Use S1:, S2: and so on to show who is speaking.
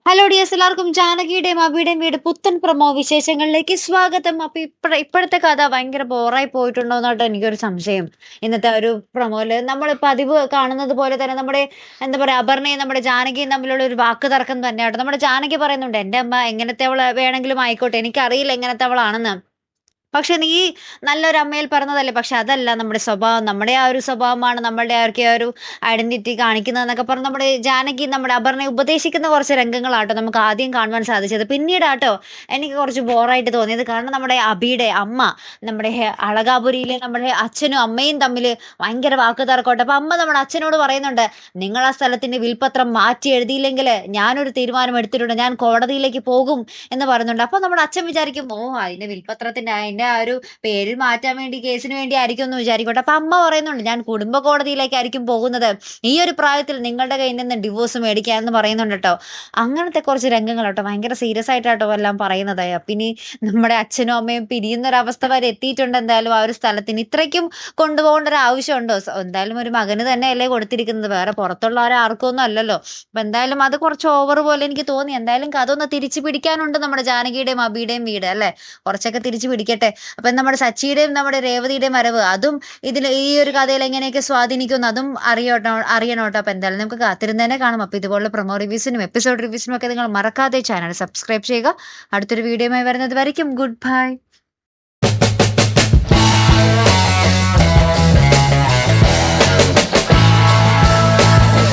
S1: Hello dears, എല്ലാവർക്കും ജാനകിയുടെയും അബിയുടെയും വീട് പുത്തൻ പ്രൊമോ വിശേഷങ്ങളിലേക്ക് സ്വാഗതം. അപ്പൊ ഇപ്പോഴത്തെ കഥ ഭയങ്കര ബോറായി പോയിട്ടുണ്ടോ എന്നാട്ടോ എനിക്കൊരു സംശയം. ഇന്നത്തെ ഒരു പ്രൊമോയില് നമ്മൾ പതിവ് കാണുന്നത് പോലെ തന്നെ നമ്മുടെ എന്താ പറയാ അപർണയും നമ്മുടെ ജാനകിയും തമ്മിലുള്ള ഒരു വാക്ക് തർക്കം തന്നെയാട്ടോ. നമ്മുടെ ജാനകി പറയുന്നുണ്ട്, എന്റെ അമ്മ എങ്ങനത്തെ അവള് വേണമെങ്കിലും ആയിക്കോട്ടെ, എനിക്കറിയില്ല എങ്ങനത്തെ അവളാണെന്ന്. പക്ഷെ നീ നല്ലൊരു അമ്മയിൽ പറഞ്ഞതല്ലേ. പക്ഷെ അതല്ല നമ്മുടെ സ്വഭാവം, നമ്മുടെ ആ ഒരു സ്വഭാവമാണ് നമ്മളുടെ ആ ഒരു ഐഡന്റിറ്റി കാണിക്കുന്നതെന്നൊക്കെ പറഞ്ഞ് നമ്മുടെ ജാനകി നമ്മുടെ അപർണയെ ഉപദേശിക്കുന്ന കുറച്ച് രംഗങ്ങളാട്ടോ നമുക്ക് ആദ്യം കാണുവാൻ സാധിച്ചത്. പിന്നീടാട്ടോ എനിക്ക് കുറച്ച് ബോറായിട്ട് തോന്നിയത്. കാരണം നമ്മുടെ അബിയുടെ അമ്മ നമ്മുടെ അളകാപുരിയിലെ നമ്മുടെ അച്ഛനും അമ്മയും തമ്മിൽ ഭയങ്കര വാക്ക് തർക്കമുണ്ട്. അപ്പൊ അമ്മ നമ്മുടെ അച്ഛനോട് പറയുന്നുണ്ട്, നിങ്ങൾ ആ സ്ഥലത്തിന്റെ വിൽപത്രം മാറ്റി എഴുതിയില്ലെങ്കിൽ ഞാനൊരു തീരുമാനം എടുത്തിട്ടുണ്ട്, ഞാൻ കോടതിയിലേക്ക് പോകും എന്ന് പറയുന്നുണ്ട്. അപ്പൊ നമ്മുടെ അച്ഛൻ വിചാരിക്കും, ഓ അതിന്റെ വിൽപത്രത്തിന്റെ അതിന്റെ ആ ഒരു പേരിൽ മാറ്റാൻ വേണ്ടി കേസിന് വേണ്ടി ആയിരിക്കും എന്ന് വിചാരിക്കട്ടെ. അപ്പൊ അമ്മ പറയുന്നുണ്ട്, ഞാൻ കുടുംബ കോടതിയിലേക്കായിരിക്കും പോകുന്നത്, ഈ ഒരു പ്രായത്തിൽ നിങ്ങളുടെ കയ്യിൽ നിന്ന് ഡിവോഴ്സ് മേടിക്കാന്ന് പറയുന്നുണ്ട് കേട്ടോ. അങ്ങനത്തെ കുറച്ച് രംഗങ്ങൾ കേട്ടോ ഭയങ്കര സീരിയസ് ആയിട്ടാട്ടോ എല്ലാം പറയുന്നത്. പിന്നെ നമ്മുടെ അച്ഛനും അമ്മയും പിരിയുന്ന ഒരു അവസ്ഥ വരെ എത്തിയിട്ടുണ്ട്. എന്തായാലും ആ ഒരു സ്ഥലത്തിന് ഇത്രയ്ക്കും കൊണ്ടുപോകേണ്ട ഒരു ആവശ്യമുണ്ടോ? എന്തായാലും ഒരു മകന് തന്നെയല്ലേ കൊടുത്തിരിക്കുന്നത്, വേറെ പുറത്തുള്ള ആർക്കും ഒന്നും അല്ലല്ലോ. അപ്പൊ എന്തായാലും അത് കുറച്ച് ഓവർ പോലെ എനിക്ക് തോന്നി. എന്തായാലും കഥ ഒന്ന് തിരിച്ചു പിടിക്കാനുണ്ട് നമ്മുടെ ജാനകിയുടെയും അബിയുടെയും വീട് അല്ലെ, കുറച്ചൊക്കെ തിരിച്ചു പിടിക്കട്ടെ. അപ്പൊ നമ്മുടെ സച്ചിയുടെയും നമ്മുടെ രേവതിയുടെയും വരവ്, അതും ഈ ഒരു കഥയിൽ എങ്ങനെയൊക്കെ സ്വാധീനിക്കുന്നു അതും അറിയണോട്ടോ. അപ്പൊ എന്തായാലും നമുക്ക് കാത്തിരുന്ന് തന്നെ കാണാം. അപ്പൊ ഇതുപോലുള്ള പ്രൊമോ റിവ്യൂസിനും എപ്പിസോഡ് റിവ്യൂസിനും ഒക്കെ നിങ്ങൾ മറക്കാതെ ചാനൽ സബ്സ്ക്രൈബ് ചെയ്യുക. അടുത്തൊരു വീഡിയോയുമായി വരുന്നത് വരയ്ക്കും ഗുഡ് ബൈ.